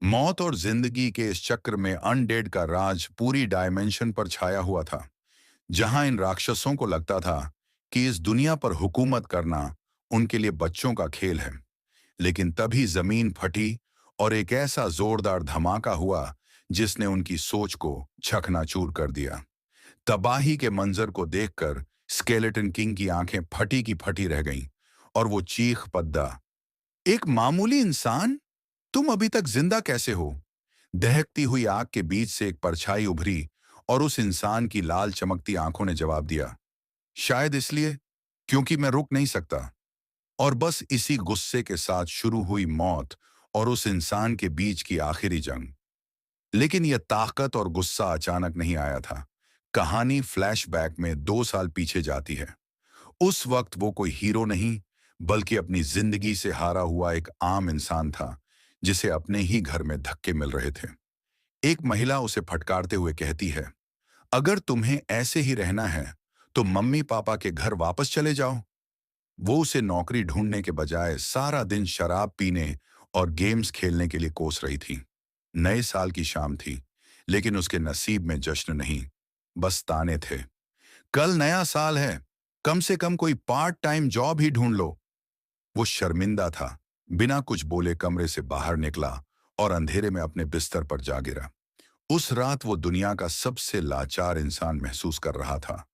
मौत और जिंदगी के इस चक्र में अनडेड का राज पूरी डायमेंशन पर छाया हुआ था, जहां इन राक्षसों को लगता था कि इस दुनिया पर हुकूमत करना उनके लिए बच्चों का खेल है। लेकिन तभी जमीन फटी और एक ऐसा जोरदार धमाका हुआ जिसने उनकी सोच को चकनाचूर कर दिया। तबाही के मंजर को देखकर स्केलेटन किंग की आंखें फटी की फटी रह गईं और वो चीख पद्दा, एक मामूली इंसान, तुम अभी तक जिंदा कैसे हो? दहकती हुई आग के बीच से एक परछाई उभरी और उस इंसान की लाल चमकती आंखों ने जवाब दिया, शायद इसलिए क्योंकि मैं रुक नहीं सकता। और बस इसी गुस्से के साथ शुरू हुई मौत और उस इंसान के बीच की आखिरी जंग। लेकिन यह ताकत और गुस्सा अचानक नहीं आया था। कहानी फ्लैशबैक में 2 साल पीछे जाती है। उस वक्त वो कोई हीरो नहीं, बल्कि अपनी जिंदगी से हारा हुआ एक आम इंसान था, जिसे अपने ही घर में धक्के मिल रहे थे। एक महिला उसे फटकारते हुए कहती है, अगर तुम्हें ऐसे ही रहना है तो मम्मी पापा के घर वापस चले जाओ। वो उसे नौकरी ढूंढने के बजाय सारा दिन शराब पीने और गेम्स खेलने के लिए कोस रही थी। नए साल की शाम थी, लेकिन उसके नसीब में जश्न नहीं, बस ताने थे। कल नया साल है, कम से कम कोई पार्ट टाइम जॉब ही ढूंढ लो। वो शर्मिंदा था, बिना कुछ बोले कमरे से बाहर निकला और अंधेरे में अपने बिस्तर पर जा गिरा। उस रात वो दुनिया का सबसे लाचार इंसान महसूस कर रहा था,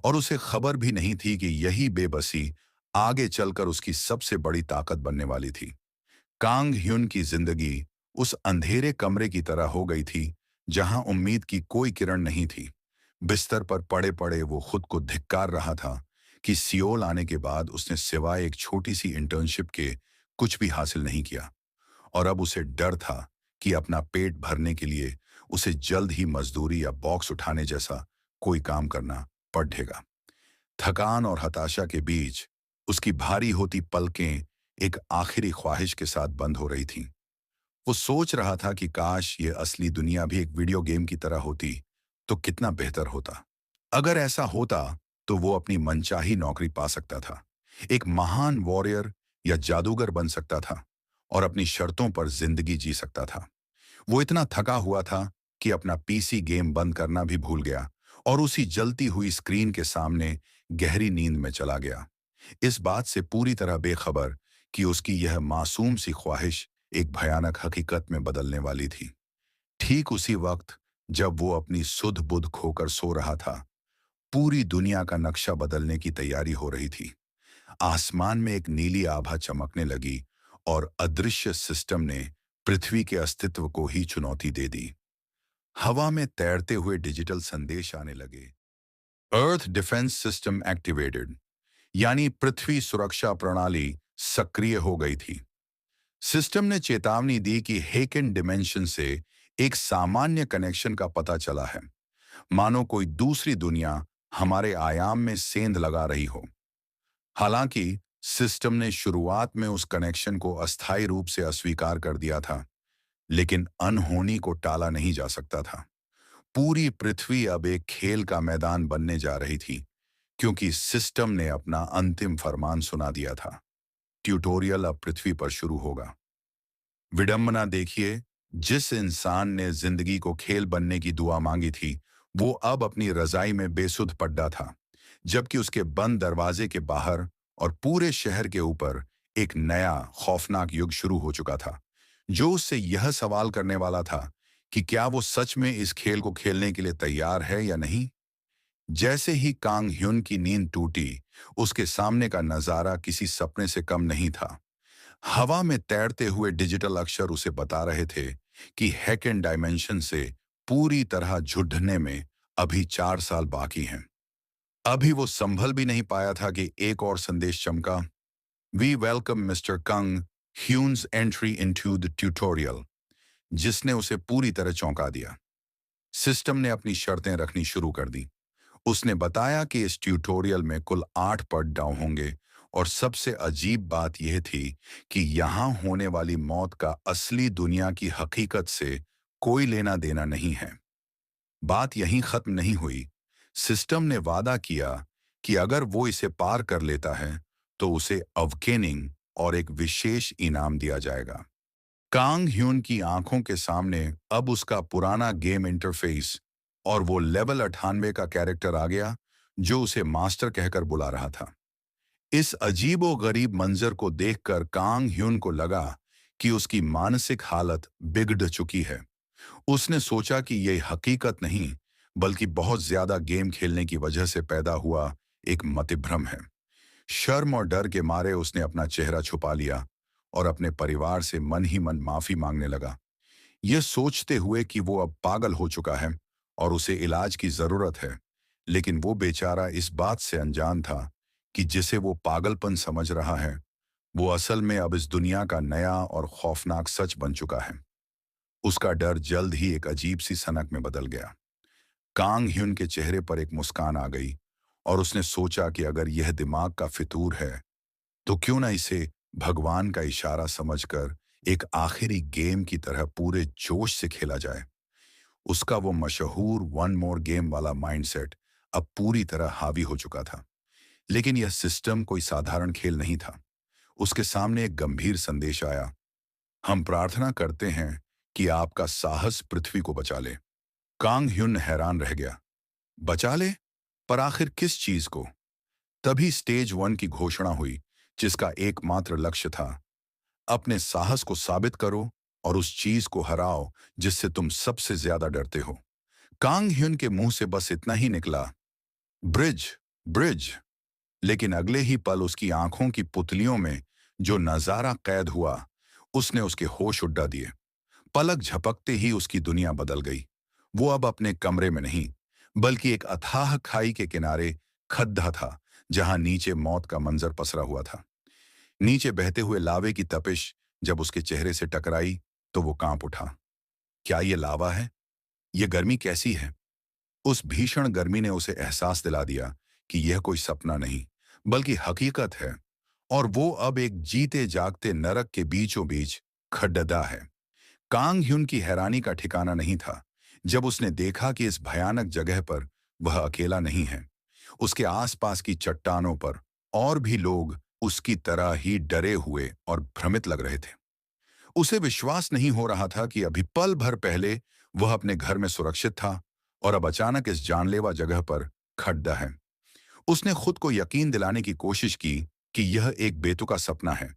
और उसे खबर भी नहीं थी कि यही बेबसी आगे चलकर उसकी सबसे बड़ी ताकत बनने वाली थी। कांग ह्युन की जिंदगी उस अंधेरे कमरे की तरह हो गई थी, जहां उम्मीद की कोई किरण नहीं थी। बिस्तर पर पड़े पड़े वो खुद को धिक्कार रहा था कि सियोल आने के बाद उसने सिवाय एक छोटी सी इंटर्नशिप के कुछ भी हासिल नहीं किया, और अब उसे डर था कि अपना पेट भरने के लिए उसे जल्द ही मजदूरी या बॉक्स उठाने जैसा कोई काम करना पड़ेगा। थकान और हताशा के बीच उसकी भारी होती पलकें एक आखिरी ख्वाहिश के साथ बंद हो रही थीं। वो सोच रहा था कि काश ये असली दुनिया भी एक वीडियो गेम की तरह होती तो कितना बेहतर होता। अगर ऐसा होता तो वो अपनी मनचाही नौकरी पा सकता था, एक महान वॉरियर या जादूगर बन सकता था और अपनी शर्तों पर जिंदगी जी सकता था। वो इतना थका हुआ था कि अपना पीसी गेम बंद करना भी भूल गया और उसी जलती हुई स्क्रीन के सामने गहरी नींद में चला गया, इस बात से पूरी तरह बेखबर कि उसकी यह मासूम सी ख्वाहिश एक भयानक हकीकत में बदलने वाली थी। ठीक उसी वक्त जब वो अपनी सुध बुध खोकर सो रहा था, पूरी दुनिया का नक्शा बदलने की तैयारी हो रही थी। आसमान में एक नीली आभा चमकने लगी और अदृश्य सिस्टम ने पृथ्वी के अस्तित्व को ही चुनौती दे दी। हवा में तैरते हुए डिजिटल संदेश आने लगे, अर्थ डिफेंस सिस्टम एक्टिवेटेड, यानी पृथ्वी सुरक्षा प्रणाली सक्रिय हो गई थी। सिस्टम ने चेतावनी दी कि हेकेन डिमेंशन से एक सामान्य कनेक्शन का पता चला है, मानो कोई दूसरी दुनिया हमारे आयाम में सेंध लगा रही हो। हालांकि सिस्टम ने शुरुआत में उस कनेक्शन को अस्थायी रूप से अस्वीकार कर दिया था, लेकिन अनहोनी को टाला नहीं जा सकता था। पूरी पृथ्वी अब एक खेल का मैदान बनने जा रही थी, क्योंकि सिस्टम ने अपना अंतिम फरमान सुना दिया था। ट्यूटोरियल अब पृथ्वी पर शुरू होगा। विडंबना देखिए, जिस इंसान ने जिंदगी को खेल बनने की दुआ मांगी थी, वो अब अपनी रजाई में बेसुध पड्डा था, जबकि उसके बंद दरवाजे के बाहर और पूरे शहर के ऊपर एक नया खौफनाक युग शुरू हो चुका था, जो उससे यह सवाल करने वाला था कि क्या वो सच में इस खेल को खेलने के लिए तैयार है या नहीं। जैसे ही कांग ह्युन की नींद टूटी, उसके सामने का नजारा किसी सपने से कम नहीं था। हवा में तैरते हुए डिजिटल अक्षर उसे बता रहे थे कि हैकेन डायमेंशन से पूरी तरह जुड़ने में अभी 4 साल बाकी हैं। अभी वो संभल भी नहीं पाया था कि एक और संदेश चमका, we welcome mister Kang Hyun's entry into the tutorial, जिसने उसे पूरी तरह चौंका दिया। सिस्टम ने अपनी शर्तें रखनी शुरू कर दी। उसने बताया कि इस ट्यूटोरियल में कुल 8 पड डाउन होंगे, और सबसे अजीब बात यह थी कि यहाँ होने वाली मौत का असली दुनिया की हकीकत से कोई लेना देना नहीं है। बात यहीं खत्म नहीं हुई। सिस्टम ने वादा किया कि अगर वो इसे पार कर लेता है तो उसे अवकेनिंग और एक विशेष इनाम दिया जाएगा। कांग ह्यून की आंखों के सामने अब उसका पुराना गेम इंटरफेस और वो लेवल 98 का कैरेक्टर आ गया जो उसे मास्टर कहकर बुला रहा था। इस अजीबो गरीब मंजर को देखकर कांग ह्यून को लगा कि उसकी मानसिक हालत बिगड़ चुकी है। उसने सोचा कि यह हकीकत नहीं बल्कि बहुत ज्यादा गेम खेलने की वजह से पैदा हुआ एक मतिभ्रम है। शर्म और डर के मारे उसने अपना चेहरा छुपा लिया और अपने परिवार से मन ही मन माफी मांगने लगा, यह सोचते हुए कि वो अब पागल हो चुका है और उसे इलाज की जरूरत है। लेकिन वो बेचारा इस बात से अनजान था कि जिसे वो पागलपन समझ रहा है वो असल में अब इस दुनिया का नया और खौफनाक सच बन चुका है। उसका डर जल्द ही एक अजीब सी सनक में बदल गया। कांग ह्युन के चेहरे पर एक मुस्कान आ गई और उसने सोचा कि अगर यह दिमाग का फितूर है तो क्यों ना इसे भगवान का इशारा समझकर एक आखिरी गेम की तरह पूरे जोश से खेला जाए। उसका वो मशहूर वन मोर गेम वाला माइंडसेट अब पूरी तरह हावी हो चुका था। लेकिन यह सिस्टम कोई साधारण खेल नहीं था। उसके सामने एक गंभीर संदेश आया, हम प्रार्थना करते हैं कि आपका साहस पृथ्वी को बचा ले। कांग ह्युन हैरान रह गया, बचा ले? पर आखिर किस चीज को? तभी स्टेज 1 की घोषणा हुई जिसका एकमात्र लक्ष्य था, अपने साहस को साबित करो और उस चीज को हराओ जिससे तुम सबसे ज्यादा डरते हो। कांग ह्युन के मुंह से बस इतना ही निकला, ब्रिज, ब्रिज। लेकिन अगले ही पल उसकी आंखों की पुतलियों में जो नजारा कैद हुआ उसने उसके होश उड़ा दिए। पलक झपकते ही उसकी दुनिया बदल गई। वो अब अपने कमरे में नहीं बल्कि एक अथाह खाई के किनारे खड्डा था जहां नीचे मौत का मंजर पसरा हुआ था। नीचे बहते हुए लावे की तपिश जब उसके चेहरे से टकराई तो वो कांप उठा। क्या ये लावा है? ये गर्मी कैसी है? उस भीषण गर्मी ने उसे एहसास दिला दिया कि यह कोई सपना नहीं बल्कि हकीकत है और वो अब एक जीते जागते नरक के बीचों बीच खड्डा है। कांग ह्युन की हैरानी का ठिकाना नहीं था जब उसने देखा कि इस भयानक जगह पर वह अकेला नहीं है। उसके आसपास की चट्टानों पर और भी लोग उसकी तरह ही डरे हुए और भ्रमित लग रहे थे। उसे विश्वास नहीं हो रहा था कि अभी पल भर पहले वह अपने घर में सुरक्षित था और अब अचानक इस जानलेवा जगह पर खड्डा है। उसने खुद को यकीन दिलाने की कोशिश की कि यह एक बेतुका सपना है,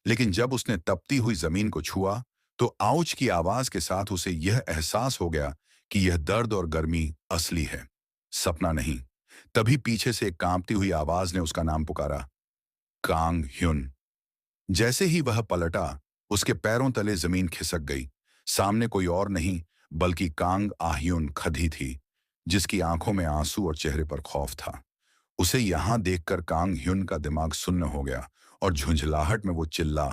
लेकिन जब उसने तपती हुई जमीन को छुआ तो आउच की आवाज के साथ उसे यह एहसास हो गया कि यह दर्द और गर्मी असली है, सपना नहीं। तभी पीछे से एक कांपती हुई आवाज ने उसका नाम पुकारा, कांग ह्युन। जैसे ही वह पलटा उसके पैरों तले जमीन खिसक गई। सामने कोई और नहीं बल्कि कांग आह्युन खड़ी थी जिसकी आंखों में आंसू और चेहरे पर खौफ था। उसे यहां देखकर कांग ह्युन का दिमाग सुन्न हो गया और झुंझलाहट में वो चिल्ला,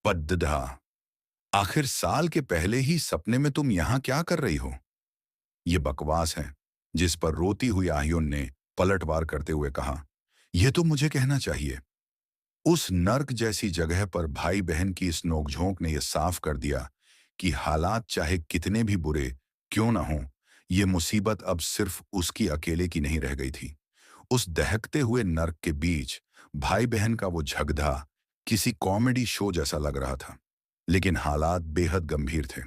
पद्दधा, आखिर साल के पहले ही सपने में तुम यहां क्या कर रही हो? ये बकवास है, जिस पर रोती हुई आह्युन ने पलटवार करते हुए कहा, यह तो मुझे कहना चाहिए। उस नर्क जैसी जगह पर भाई बहन की इस नोकझोंक ने यह साफ कर दिया कि हालात चाहे कितने भी बुरे क्यों न हों, ये मुसीबत अब सिर्फ उसकी अकेले की नहीं रह गई थी। उस दहकते हुए नर्क के बीच भाई बहन का वो झगड़ा किसी कॉमेडी शो जैसा लग रहा था, लेकिन हालात बेहद गंभीर थे।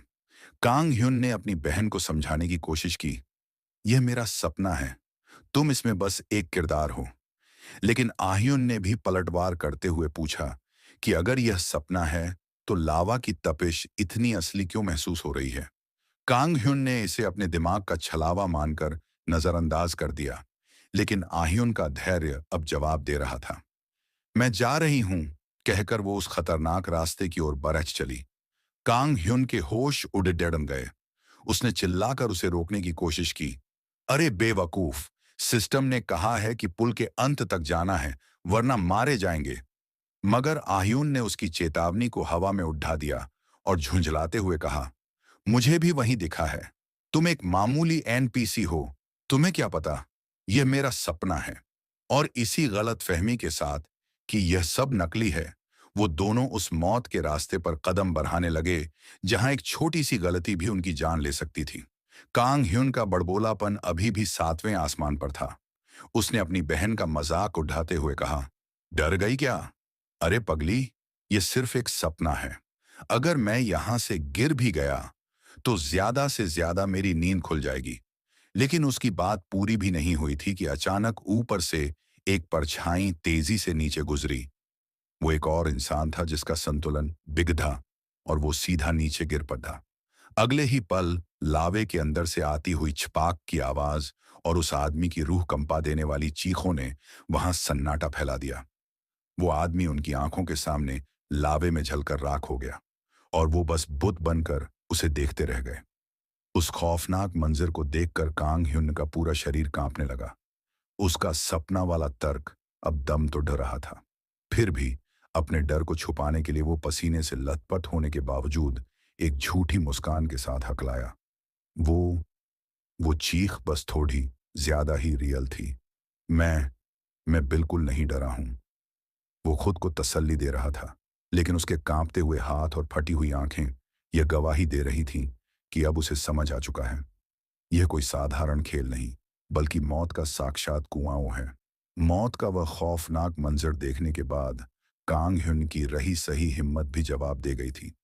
कांग ह्युन ने अपनी बहन को समझाने की कोशिश की, यह मेरा सपना है, तुम इसमें बस एक किरदार हो। लेकिन आह्युन ने भी पलटवार करते हुए पूछा कि अगर यह सपना है तो लावा की तपिश इतनी असली क्यों महसूस हो रही है? कांग ह्युन ने इसे अपने दिमाग का छलावा मानकर नजरअंदाज कर दिया, लेकिन आह्युन का धैर्य अब जवाब दे रहा था। मैं जा रही हूं, कहकर वो उस खतरनाक रास्ते की ओर बरछ चली। कांग ह्युन के होश उड़म गए। उसने चिल्लाकर उसे रोकने की कोशिश की, अरे बेवकूफ, सिस्टम ने कहा है कि पुल के अंत तक जाना है वरना मारे जाएंगे। मगर आह्युन ने उसकी चेतावनी को हवा में उड़ा दिया और झुंझलाते हुए कहा, मुझे भी वहीं दिखा है, तुम एक मामूली एनपीसी हो, तुम्हें क्या पता, यह मेरा सपना है। और इसी गलत फहमी के साथ कि यह सब नकली है, वो दोनों उस मौत के रास्ते पर कदम बढ़ाने लगे जहां एक छोटी सी गलती भी उनकी जान ले सकती थी। कांग ह्युन का बड़बोलापन अभी भी 7वें आसमान पर था। उसने अपनी बहन का मजाक उड़ाते हुए कहा, डर गई क्या? अरे पगली, ये सिर्फ एक सपना है। अगर मैं यहां से गिर भी गया तो ज्यादा से ज्यादा मेरी नींद खुल जाएगी। लेकिन उसकी बात पूरी भी नहीं हुई थी कि अचानक ऊपर से एक परछाई तेजी से नीचे गुजरी। वो एक और इंसान था जिसका संतुलन बिगड़ा और वो सीधा नीचे गिर पड़ा। अगले ही पल लावे के अंदर से आती हुई छपाक की आवाज और उस आदमी की रूह कंपा देने वाली चीखों ने वहां सन्नाटा फैला दिया। वो आदमी उनकी आंखों के सामने लावे में जलकर राख हो गया और वो बस बुत बनकर उसे देखते रह गए। उस खौफनाक मंजर को देखकर कांग ह्युन का पूरा शरीर कांपने लगा। उसका सपना वाला तर्क अब दम तो डर रहा था। फिर भी अपने डर को छुपाने के लिए वो पसीने से लथपथ होने के बावजूद एक झूठी मुस्कान के साथ हकलाया। वो वो चीख बस थोड़ी ज्यादा ही रियल थी। मैं मैं बिल्कुल नहीं डरा हूं। वो खुद को तसल्ली दे रहा था, लेकिन उसके कांपते हुए हाथ और फटी हुई आंखें यह गवाही दे रही थीं कि अब उसे समझ आ चुका है। यह कोई साधारण खेल नहीं, बल्कि मौत का साक्षात कुआं है। मौत का वह खौफनाक मंजर देखने के बाद कांग ह्युन की रही सही हिम्मत भी जवाब दे गई थी।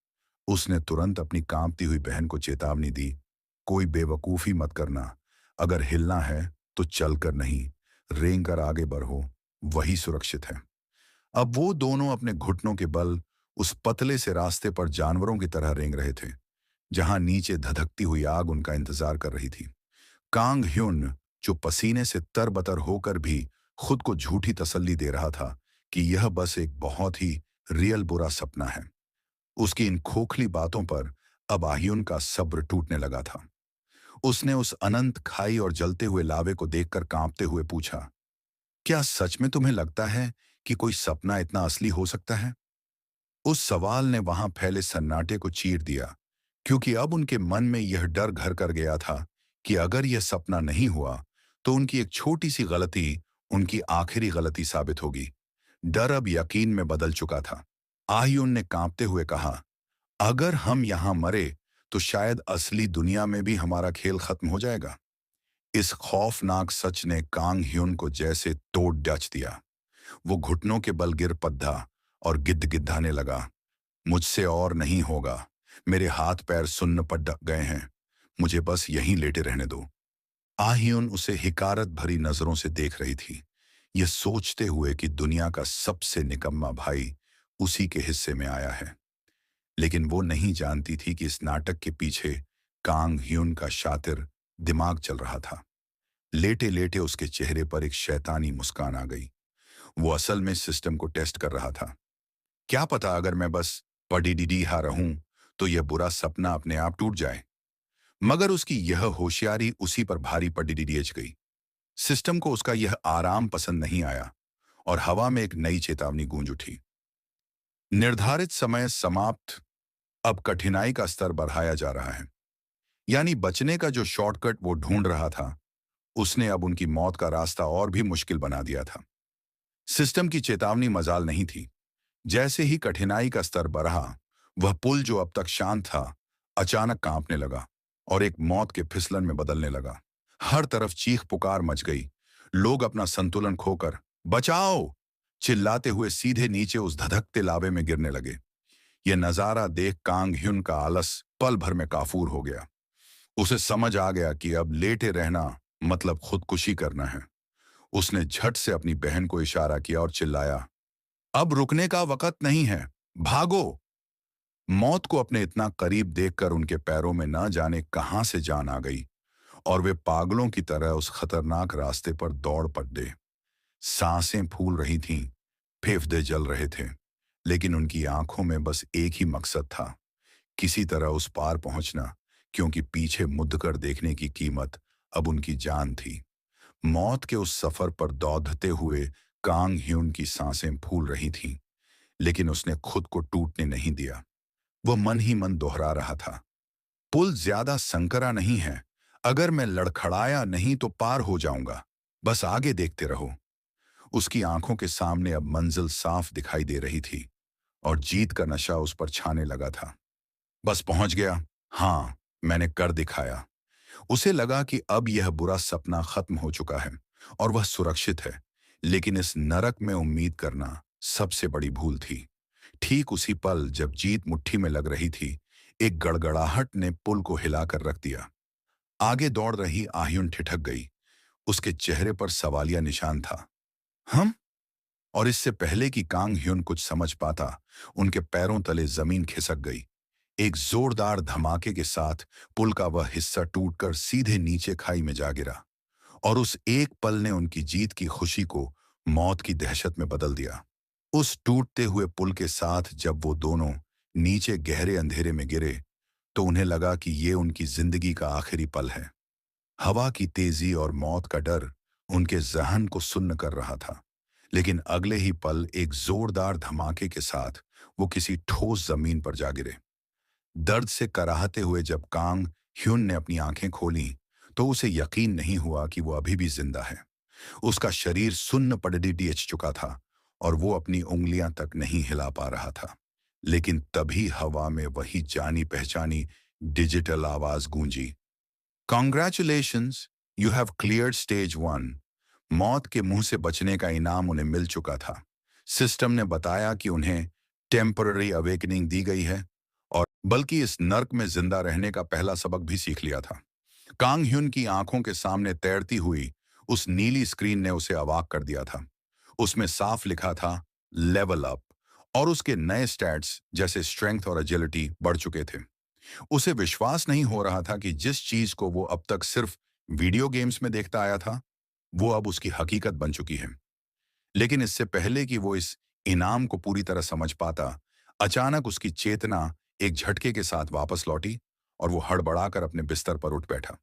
उसने तुरंत अपनी कांपती हुई बहन को चेतावनी दी, कोई बेवकूफी मत करना। अगर हिलना है तो चलकर नहीं, रेंग कर आगे बढ़ो, वही सुरक्षित है। अब वो दोनों अपने घुटनों के बल उस पतले से रास्ते पर जानवरों की तरह रेंग रहे थे, जहां नीचे धधकती हुई आग उनका इंतजार कर रही थी। कांग ह्युन, जो पसीने से तरबतर होकर भी खुद को झूठी तसल्ली दे रहा था कि यह बस एक बहुत ही रियल बुरा सपना है, उसकी इन खोखली बातों पर अब आह्युन का सब्र टूटने लगा था। उसने उस अनंत खाई और जलते हुए लावे को देखकर कांपते हुए पूछा, क्या सच में तुम्हें लगता है कि कोई सपना इतना असली हो सकता है? उस सवाल ने वहां फैले सन्नाटे को चीर दिया, क्योंकि अब उनके मन में यह डर घर कर गया था कि अगर यह सपना नहीं हुआ तो उनकी एक छोटी सी गलती उनकी आखिरी गलती साबित होगी। डर अब यकीन में बदल चुका था। आह्युन ने कांपते हुए कहा, अगर हम यहां मरे तो शायद असली दुनिया में भी हमारा खेल खत्म हो जाएगा। इस खौफनाक सच ने कांग ह्युन को जैसे तोड़ डच दिया। वो घुटनों के बल गिर पद्धा और गिद्ध-गिद्धाने लगा, मुझसे और नहीं होगा। मेरे हाथ पैर सुन्न पड़ गए हैं। मुझे बस यहीं लेटे रहने दो। आह्युन उसे हिकारत भरी नजरों से देख रही थी, यह सोचते हुए कि दुनिया का सबसे निकम्मा भाई उसी के हिस्से में आया है। लेकिन वो नहीं जानती थी कि इस नाटक के पीछे कांग ह्युन का शातिर दिमाग चल रहा था। लेटे लेटे उसके चेहरे पर एक शैतानी मुस्कान आ गई। वो असल में सिस्टम को टेस्ट कर रहा था। क्या पता अगर मैं बस पढ़ी-डिडी-हा रहूं तो यह बुरा सपना अपने आप टूट जाए। मगर उसकी यह होशियारी उसी पर भारी पढ़ी-डिडीएच गई। सिस्टम को उसका यह आराम पसंद नहीं आया और हवा में एक नई चेतावनी गूंज उठी। निर्धारित समय समाप्त। अब कठिनाई का स्तर बढ़ाया जा रहा है। यानी बचने का जो शॉर्टकट वो ढूंढ रहा था, उसने अब उनकी मौत का रास्ता और भी मुश्किल बना दिया था। सिस्टम की चेतावनी मजाल नहीं थी। जैसे ही कठिनाई का स्तर बढ़ा, वह पुल जो अब तक शांत था, अचानक कांपने लगा और एक मौत के फिसलन में बदलने लगा। हर तरफ चीख पुकार मच गई। लोग अपना संतुलन खोकर बचाओ चिल्लाते हुए सीधे नीचे उस धधकते लावे में गिरने लगे। यह नजारा देख कांग ह्युन का आलस पल भर में काफूर हो गया। उसे समझ आ गया कि अब लेटे रहना मतलब खुदकुशी करना है। उसने झट से अपनी बहन को इशारा किया और चिल्लाया, अब रुकने का वक्त नहीं है, भागो। मौत को अपने इतना करीब देखकर उनके पैरों में न जाने कहां से जान आ गई और वे पागलों की तरह उस खतरनाक रास्ते पर दौड़ पड़े। सांसें फूल रही थीं, फेफड़े जल रहे थे, लेकिन उनकी आंखों में बस एक ही मकसद था, किसी तरह उस पार पहुंचना, क्योंकि पीछे मुड़कर देखने की कीमत अब उनकी जान थी। मौत के उस सफर पर दौड़ते हुए कांग ह्युन की सांसें फूल रही थीं, लेकिन उसने खुद को टूटने नहीं दिया। वह मन ही मन दोहरा रहा था, पुल ज्यादा संकरा नहीं है, अगर मैं लड़खड़ाया नहीं तो पार हो जाऊंगा, बस आगे देखते रहो। उसकी आंखों के सामने अब मंजिल साफ दिखाई दे रही थी और जीत का नशा उस पर छाने लगा था। बस पहुंच गया, हाँ, मैंने कर दिखाया। उसे लगा कि अब यह बुरा सपना खत्म हो चुका है और वह सुरक्षित है। लेकिन इस नरक में उम्मीद करना सबसे बड़ी भूल थी। ठीक उसी पल जब जीत मुट्ठी में लग रही थी, एक गड़गड़ाहट ने पुल को हिलाकर रख दिया। आगे दौड़ रही आह्युन ठिठक गई। उसके चेहरे पर सवालिया निशान था। हम? और इससे पहले कि कांग ह्युन कुछ समझ पाता, उनके पैरों तले जमीन खिसक गई। एक जोरदार धमाके के साथ पुल का वह हिस्सा टूटकर सीधे नीचे खाई में जा गिरा और उस एक पल ने उनकी जीत की खुशी को मौत की दहशत में बदल दिया। उस टूटते हुए पुल के साथ जब वो दोनों नीचे गहरे अंधेरे में गिरे, तो उन्हें लगा कि ये उनकी जिंदगी का आखिरी पल है। हवा की तेजी और मौत का डर उनके जहन को सुन्न कर रहा था, लेकिन अगले ही पल एक जोरदार धमाके के साथ वो किसी ठोस जमीन पर जा गिरे। दर्द से कराहते हुए जब कांग ह्युन ने अपनी आंखें खोलीं, तो उसे यकीन नहीं हुआ कि वो अभी भी जिंदा है। उसका शरीर सुन्न पड़ीडीएच चुका था और वो अपनी उंगलियां तक नहीं हिला पा रहा था। लेकिन तभी हवा में वही जानी पहचानी डिजिटल आवाज गूंजी। Congratulations, you have cleared stage 1। मौत के मुंह से बचने का इनाम उन्हें मिल चुका था। सिस्टम ने बताया कि उन्हें टेम्पररी अवेकनिंग दी गई है और बल्कि इस नर्क में जिंदा रहने का पहला सबक भी सीख लिया था। कांग ह्युन की आंखों के सामने तैरती हुई उस नीली स्क्रीन ने उसे अवाक कर दिया था। उसमें साफ लिखा था लेवल अप और उसके नए स्टैट्स जैसे स्ट्रेंथ और एजिलिटी बढ़ चुके थे। उसे विश्वास नहीं हो रहा था कि जिस चीज को वो अब तक सिर्फ वीडियो गेम्स में देखता आया था, वो अब उसकी हकीकत बन चुकी है। लेकिन इससे पहले कि वो इस इनाम को पूरी तरह समझ पाता, अचानक उसकी चेतना एक झटके के साथ वापस लौटी और वो हड़बड़ाकर अपने बिस्तर पर उठ बैठा।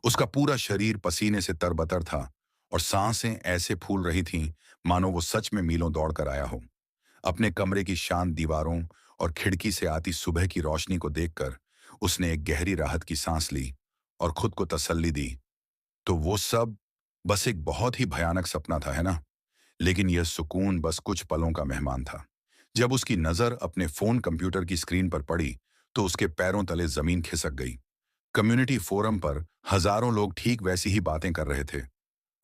उसका पूरा शरीर पसीने से तरबतर था और सांसें ऐसे फूल रही थीं मानो वो सच में मीलों दौड़ कर आया हो। अपने कमरे की शांत दीवारों और खिड़की से आती सुबह की रोशनी को देखकर उसने एक गहरी राहत की सांस ली और खुद को तसल्ली दी। तो वो सब बस एक बहुत ही भयानक सपना था, है ना? लेकिन यह सुकून बस कुछ पलों का मेहमान था। जब उसकी नजर अपने फोन कंप्यूटर की स्क्रीन पर पड़ी, तो उसके पैरों तले जमीन खिसक गई। कम्युनिटी फोरम पर हजारों लोग ठीक वैसी ही बातें कर रहे थे।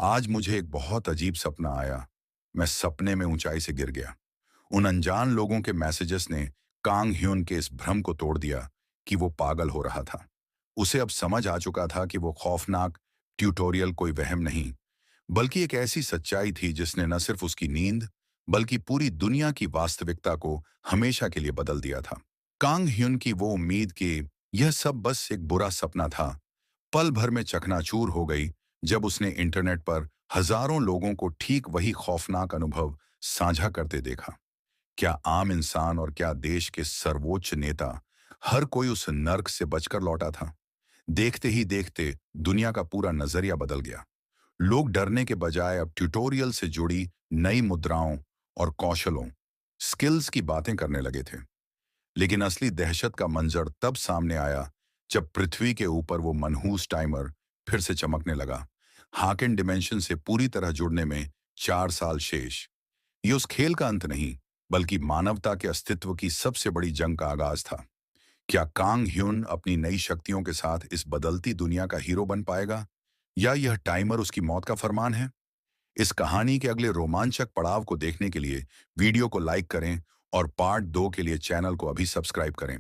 आज मुझे एक बहुत अजीब सपना आया। मैं सपने में ऊंचाई से गिर गया। उन अनजान लोगों के मैसेजेस ने कांग ह्यून के इस भ्रम को तोड़ दिया कि वो पागल हो रहा था। उसे अब समझ आ चुका था कि वो खौफनाक ट्यूटोरियल कोई वहम नहीं, बल्कि एक ऐसी सच्चाई थी जिसने न सिर्फ उसकी नींद, बल्कि पूरी दुनिया की वास्तविकता को हमेशा के लिए बदल दिया था। कांग ह्युन की वो उम्मीद कि यह सब बस एक बुरा सपना था, पल भर में चकनाचूर हो गई जब उसने इंटरनेट पर हजारों लोगों को ठीक वही खौफनाक अनुभव साझा करते देखा। क्या आम इंसान और क्या देश के सर्वोच्च नेता, हर कोई उस नर्क से बचकर लौटा था। देखते ही देखते दुनिया का पूरा नजरिया बदल गया। लोग डरने के बजाय अब ट्यूटोरियल से जुड़ी नई मुद्राओं और कौशलों, स्किल्स की बातें करने लगे थे। लेकिन असली दहशत का मंजर तब सामने आया जब पृथ्वी के ऊपर वो मनहूस टाइमर फिर से चमकने लगा। हाकिन डिमेंशन से पूरी तरह जुड़ने में 4 साल शेष। ये उस खेल का अंत नहीं, बल्कि मानवता के अस्तित्व की सबसे बड़ी जंग का आगाज था। क्या कांग ह्युन अपनी नई शक्तियों के साथ इस बदलती दुनिया का हीरो बन पाएगा, या यह टाइमर उसकी मौत का फरमान है? इस कहानी के अगले रोमांचक पड़ाव को देखने के लिए वीडियो को लाइक करें और पार्ट 2 के लिए चैनल को अभी सब्सक्राइब करें।